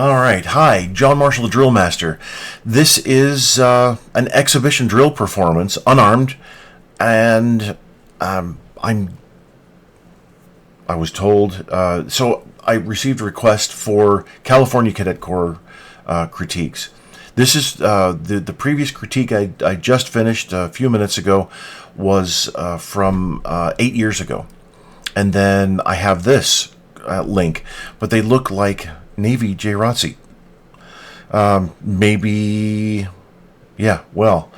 All right. Hi, John Marshall, the DrillMaster. This is an exhibition drill performance, unarmed, and I was told. So I received a request for California Cadet Corps critiques. This is the previous critique I just finished a few minutes ago was from 8 years ago, and then I have this link, but they look like Navy JROTC. Maybe, yeah. Well,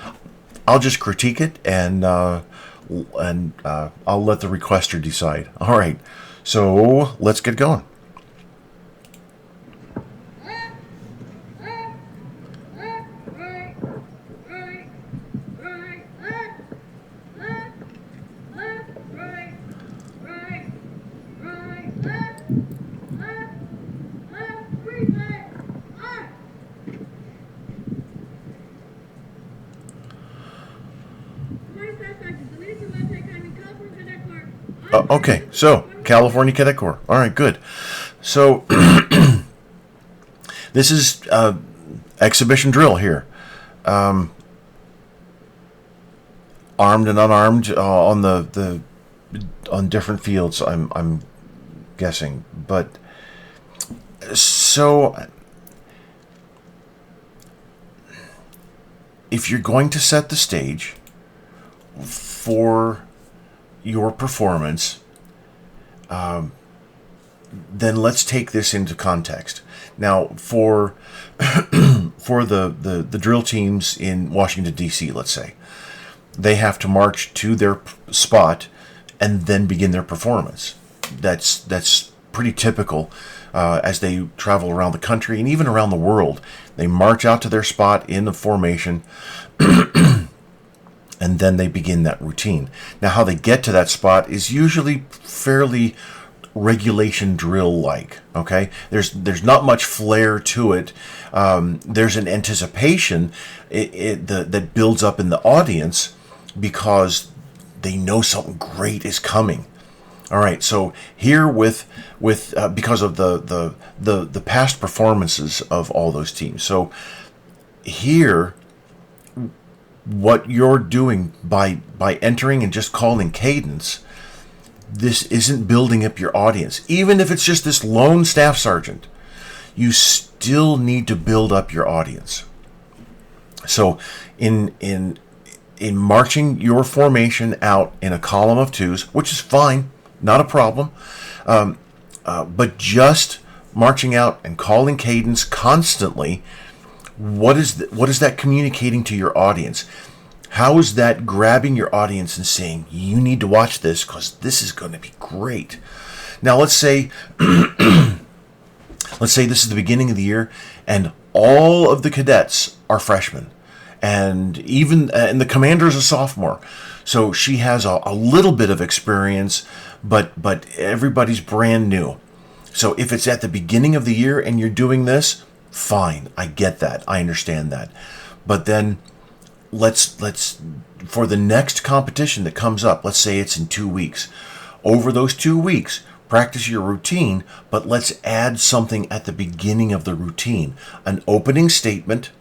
I'll just critique it, and I'll let the requester decide. All right, so let's get going. Okay, so California Cadet Corps. All right, good. So this is exhibition drill here, armed and unarmed on on different fields. I'm guessing, but so if you're going to set the stage for your performance, then let's take this into context. Now, for for the drill teams in Washington, D.C., let's say, they have to march to their spot and then begin their performance. That's pretty typical as they travel around the country and even around the world. They march out to their spot in the formation and then they begin that routine. Now, how they get to that spot is usually fairly regulation drill-like. Okay, there's not much flair to it. There's an anticipation that builds up in the audience because they know something great is coming. All right, so here with because of the past performances of all those teams. So here, what you're doing by entering and just calling cadence, this isn't building up your audience. Even if it's just this lone staff sergeant, you still need to build up your audience. So in marching your formation out in a column of twos, which is fine, not a problem, but just marching out and calling cadence constantly, what is that communicating to your audience? How is that grabbing your audience and saying, you need to watch this because this is going to be great? Now, let's say this is the beginning of the year and all of the cadets are freshmen, and even and the commander is a sophomore. So she has a little bit of experience, but everybody's brand new. So if it's at the beginning of the year and you're doing this, fine, I get that, I understand that. But then let's for the next competition that comes up, let's say it's in 2 weeks. Over those 2 weeks, practice your routine, but let's add something at the beginning of the routine, an opening statement,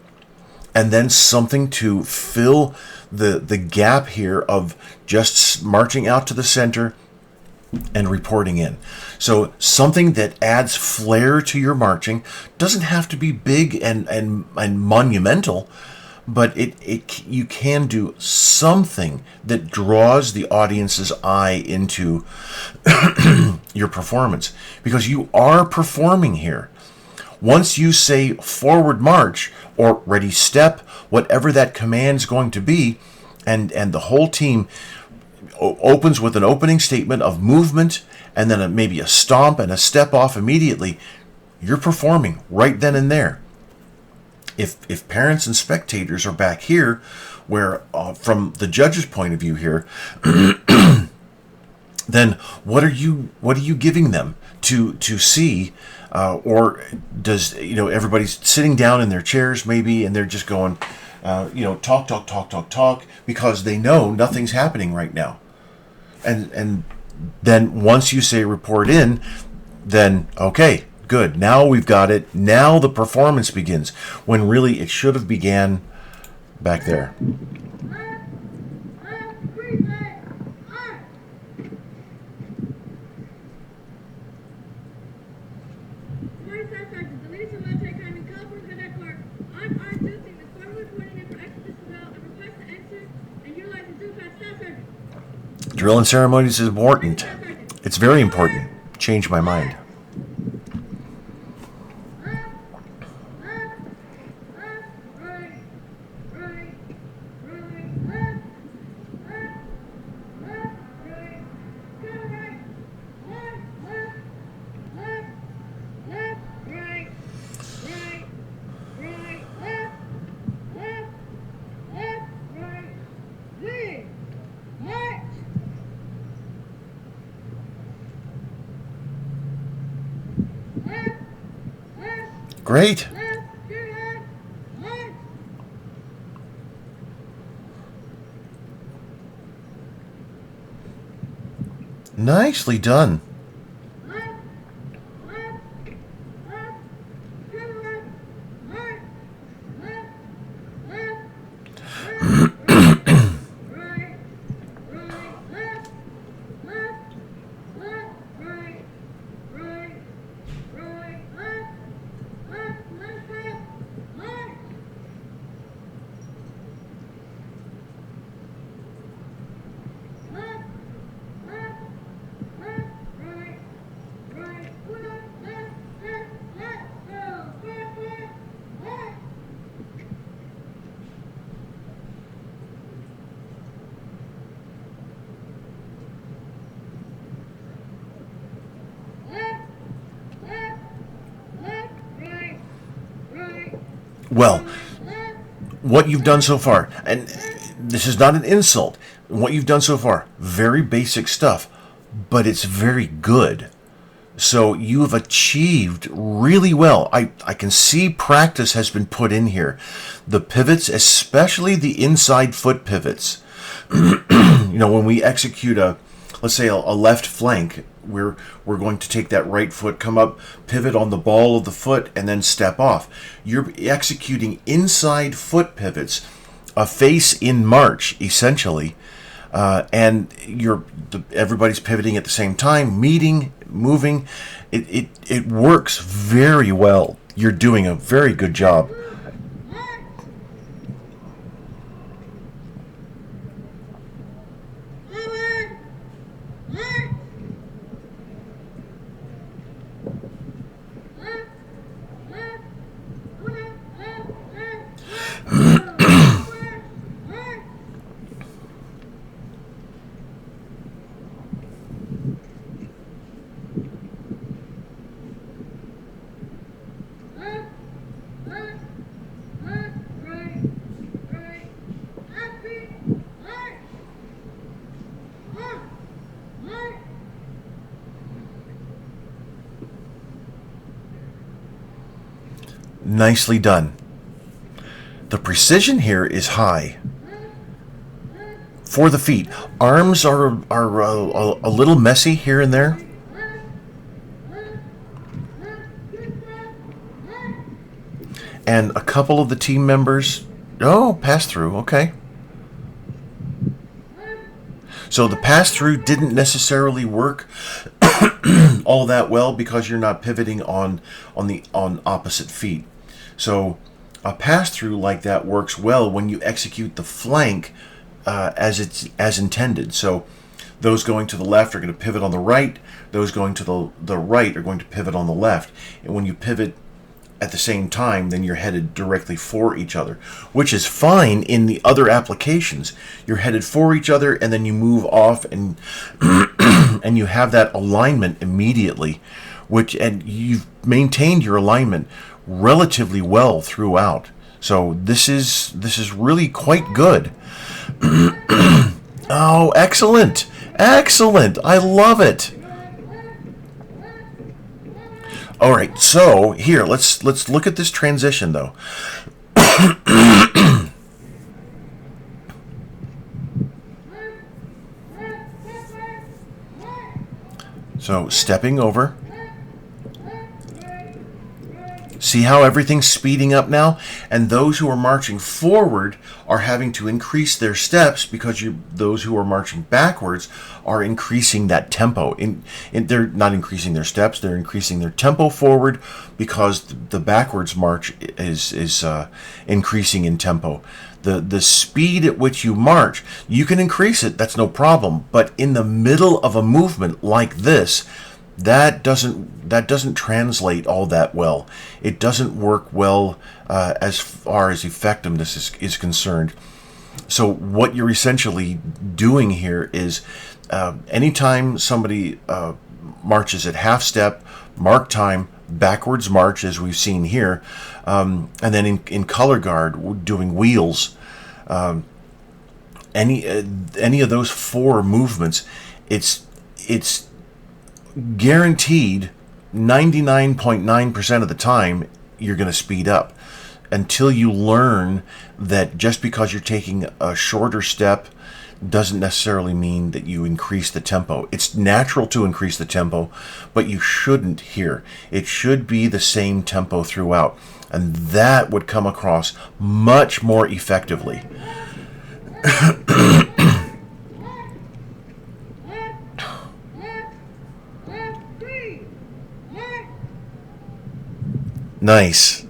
and then something to fill the gap here of just marching out to the center and reporting in. So something that adds flair to your marching. Doesn't have to be big and monumental, but you can do something that draws the audience's eye into your performance, because you are performing here. Once you say forward march or ready step, whatever that command's going to be, and the whole team opens with an opening statement of movement and then maybe a stomp and a step off immediately, you're performing right then and there. If parents and spectators are back here, where from the judge's point of view here, then what are you giving them to see? Or does everybody's sitting down in their chairs maybe, and they're just going talk because they know nothing's happening right now. And then once you say report in, then okay, good. Now we've got it. Now the performance begins, when really it should have began back there. Drilling ceremonies is important. It's very important. Change my mind. Great. Nicely done. Well, what you've done so far, and this is not an insult, what you've done so far, very basic stuff, but it's very good. So you have achieved really well. I can see practice has been put in here. The pivots, especially the inside foot pivots. When we execute let's say a left flank, we're going to take that right foot, come up, pivot on the ball of the foot, and then step off. You're executing inside foot pivots, a face in march, essentially, and everybody's pivoting at the same time, moving. It works very well. You're doing a very good job. Nicely done. The precision here is high. For the feet, arms are a little messy here and there. And a couple of the team members, pass through, okay. So the pass through didn't necessarily work all that well because you're not pivoting on opposite feet. So a pass through like that works well when you execute the flank as intended. So those going to the left are going to pivot on the right. Those going to the right are going to pivot on the left. And when you pivot at the same time, then you're headed directly for each other, which is fine in the other applications. You're headed for each other, and then you move off, and and you have that alignment immediately, and you've maintained your alignment relatively well throughout. So this is really quite good. Oh, excellent. I love it. All right, so here let's look at this transition though. So stepping over, See how everything's speeding up now? And those who are marching forward are having to increase their steps because those who are marching backwards are increasing that tempo. They're not increasing their steps, they're increasing their tempo forward because the backwards march is increasing in tempo. The speed at which you march, you can increase it, that's no problem. But in the middle of a movement like this, that doesn't translate all that well. It doesn't work well as far as effectiveness is concerned. So what you're essentially doing here is anytime somebody marches at half step, mark time, backwards march, as we've seen here, and then in color guard, we're doing wheels. Any of those four movements, it's guaranteed 99.9% of the time you're going to speed up until you learn that just because you're taking a shorter step doesn't necessarily mean that you increase the tempo. It's natural to increase the tempo, but you shouldn't here. It should be the same tempo throughout, and that would come across much more effectively. Nice.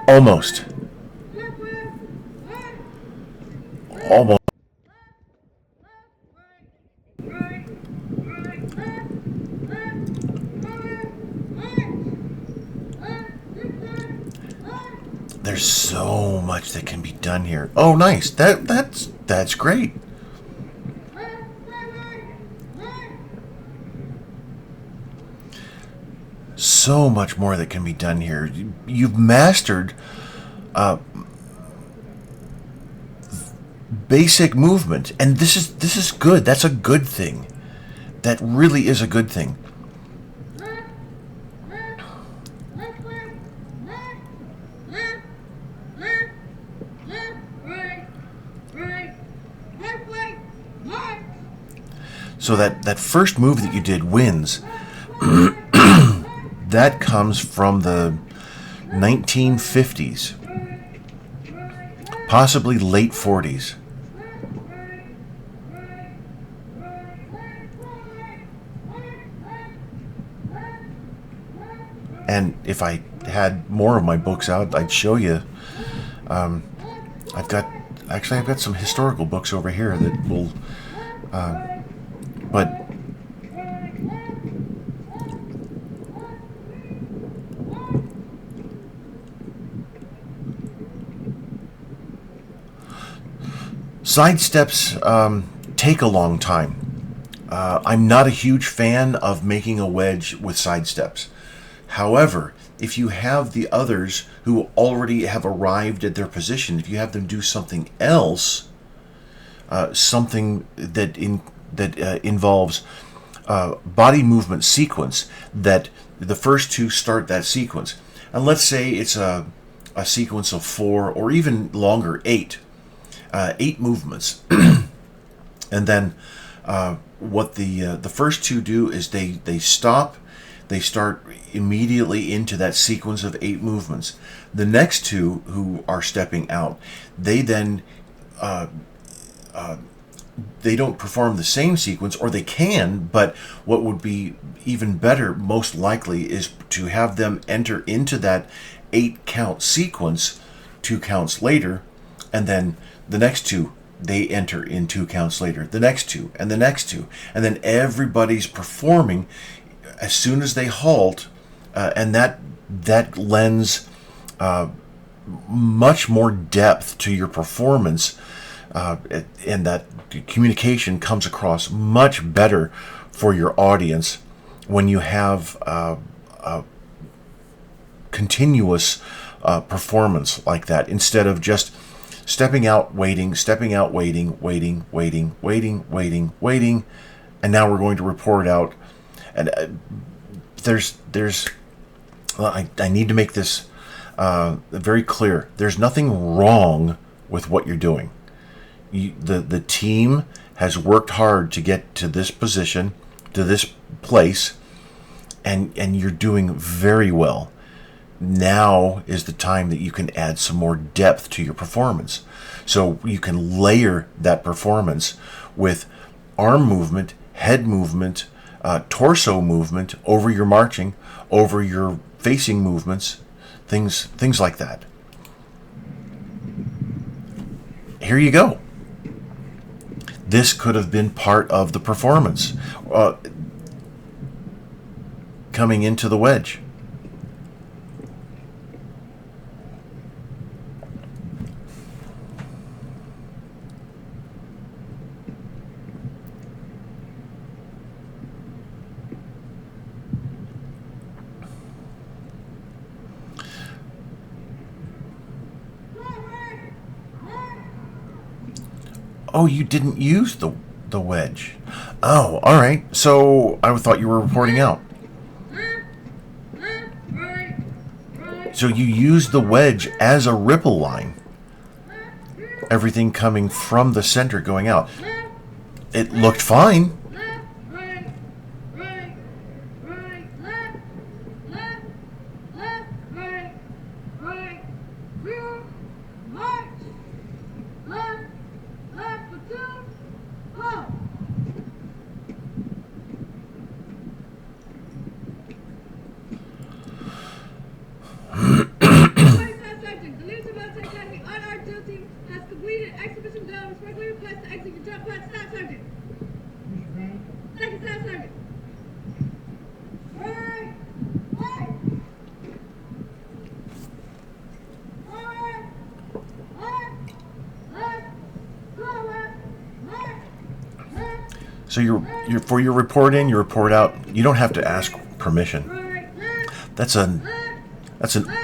Almost. Almost. There's so much that can be done here. Oh, nice. That's great. So much more that can be done here. You've mastered basic movement, and this is good. That's a good thing. That really is a good thing. So that first move that you did, wins, that comes from the 1950s, possibly late 40s. And if I had more of my books out, I'd show you. I've got some historical books over here that will, but side steps take a long time. I'm not a huge fan of making a wedge with side steps. However, if you have the others who already have arrived at their position, if you have them do something else, something that involves body movement sequence, that the first two start that sequence, and let's say it's a sequence of 4 or even longer, 8 movements, and then what the first two do is they stop. They start immediately into that sequence of 8 movements. The next two who are stepping out, they then they don't perform the same sequence, or they can, but what would be even better, most likely, is to have them enter into that 8 count sequence 2 counts later, and then the next two, they enter in 2 counts later, the next two, and the next two, and then everybody's performing as soon as they halt, and that lends much more depth to your performance, and that communication comes across much better for your audience when you have a continuous performance like that, instead of just stepping out, waiting, waiting, and now we're going to report out. And there's I need to make this very clear. There's nothing wrong with what you're doing. The team has worked hard to get to this position, to this place, and you're doing very well. Now is the time that you can add some more depth to your performance. So you can layer that performance with arm movement, head movement, torso movement over your marching, over your facing movements, things like that. Here you go. This could have been part of the performance coming into the wedge. Oh, you didn't use the wedge. Oh, all right. So I thought you were reporting out. So you used the wedge as a ripple line. Everything coming from the center going out. It looked fine. So you're for your report in, your report out, you don't have to ask permission. That's an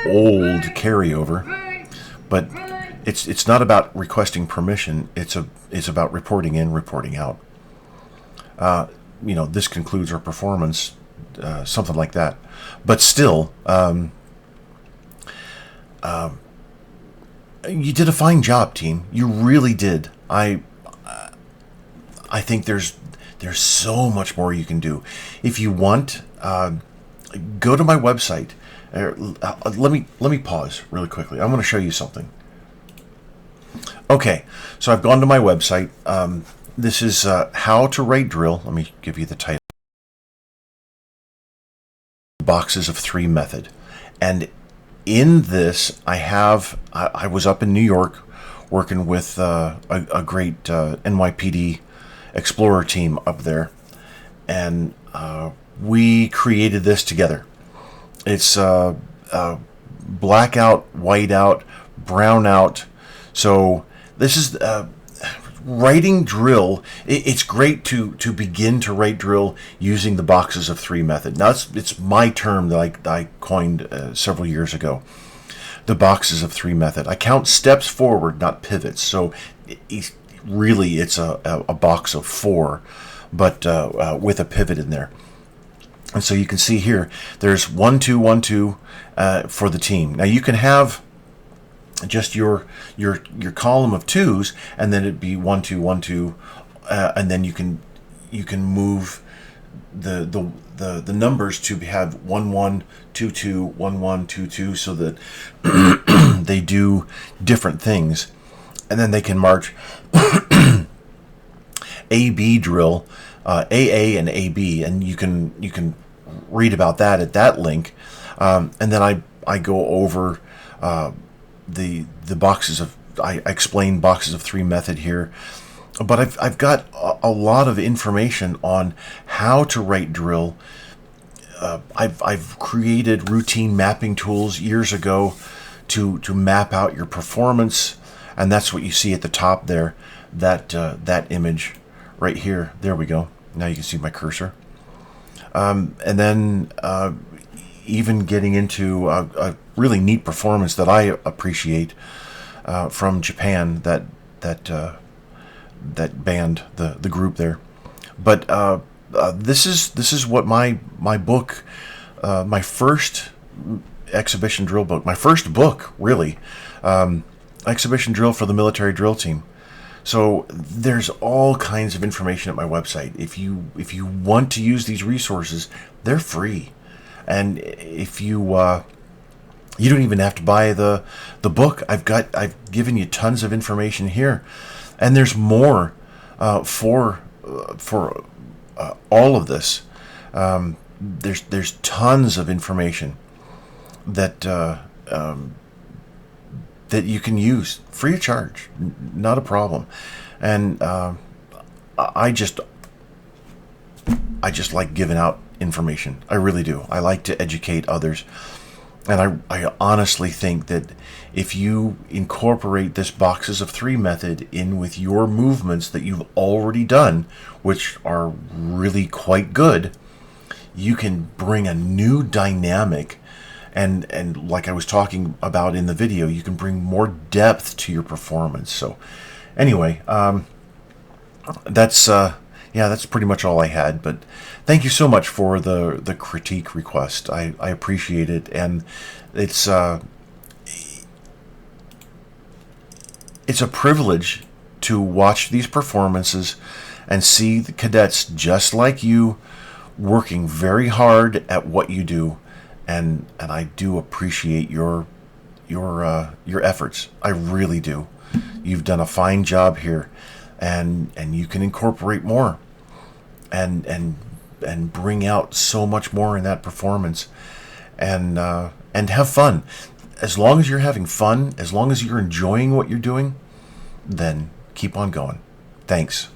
old carryover, but it's not about requesting permission. It's about reporting in, reporting out. This concludes our performance, something like that. But still, you did a fine job, team. You really did. I think there's so much more you can do. If you want, go to my website. Let me pause really quickly. I'm going to show you something. Okay, so I've gone to my website. This is How to Rate Drill. Let me give you the title. Boxes of 3 method. And in this, I was up in New York working with a great NYPD Explorer team up there, and we created this together. It's blackout, whiteout, brownout. So this is writing drill. It's great to begin to write drill using the boxes of 3 method. Now it's my term that I coined several years ago. The boxes of 3 method. I count steps forward, not pivots. So really it's a box of 4, but with a pivot in there. And so you can see here there's 1 2 1 2 for the team. Now you can have just your column of 2s, and then it'd be 1 2 1 2, and then you can move the numbers to have 1 1 2 2 1 1 2 2, so that they do different things, and then they can march A-B drill, AA and AB, and you can read about that at that link, and then I go over the boxes of I explain boxes of 3 method here, but I've got a lot of information on how to write drill. I've created routine mapping tools years ago to map out your performance, and that's what you see at the top there. That image right here. There we go. Now you can see my cursor. And then even getting into a really neat performance that I appreciate from Japan. That band, the group there. But this is what my book, my first exhibition drill book, my first book, really, exhibition drill for the military drill team. So there's all kinds of information at my website. If you want to use these resources, they're free, and if you you don't even have to buy the book. I've given you tons of information here, and there's more for all of this. There's tons of information that that you can use free of charge, not a problem. And I just like giving out information. I really do. I like to educate others. And I honestly think that if you incorporate this boxes of 3 method in with your movements that you've already done, which are really quite good, you can bring a new dynamic, and like I was talking about in the video, you can bring more depth to your performance. So anyway, that's pretty much all I had. But thank you so much for the critique request. I appreciate it, and it's a privilege to watch these performances and see the cadets just like you working very hard at what you do, and I do appreciate your efforts. I really do. You've done a fine job here, and you can incorporate more and bring out so much more in that performance, and have fun. As long as you're having fun, as long as you're enjoying what you're doing, then keep on going. Thanks.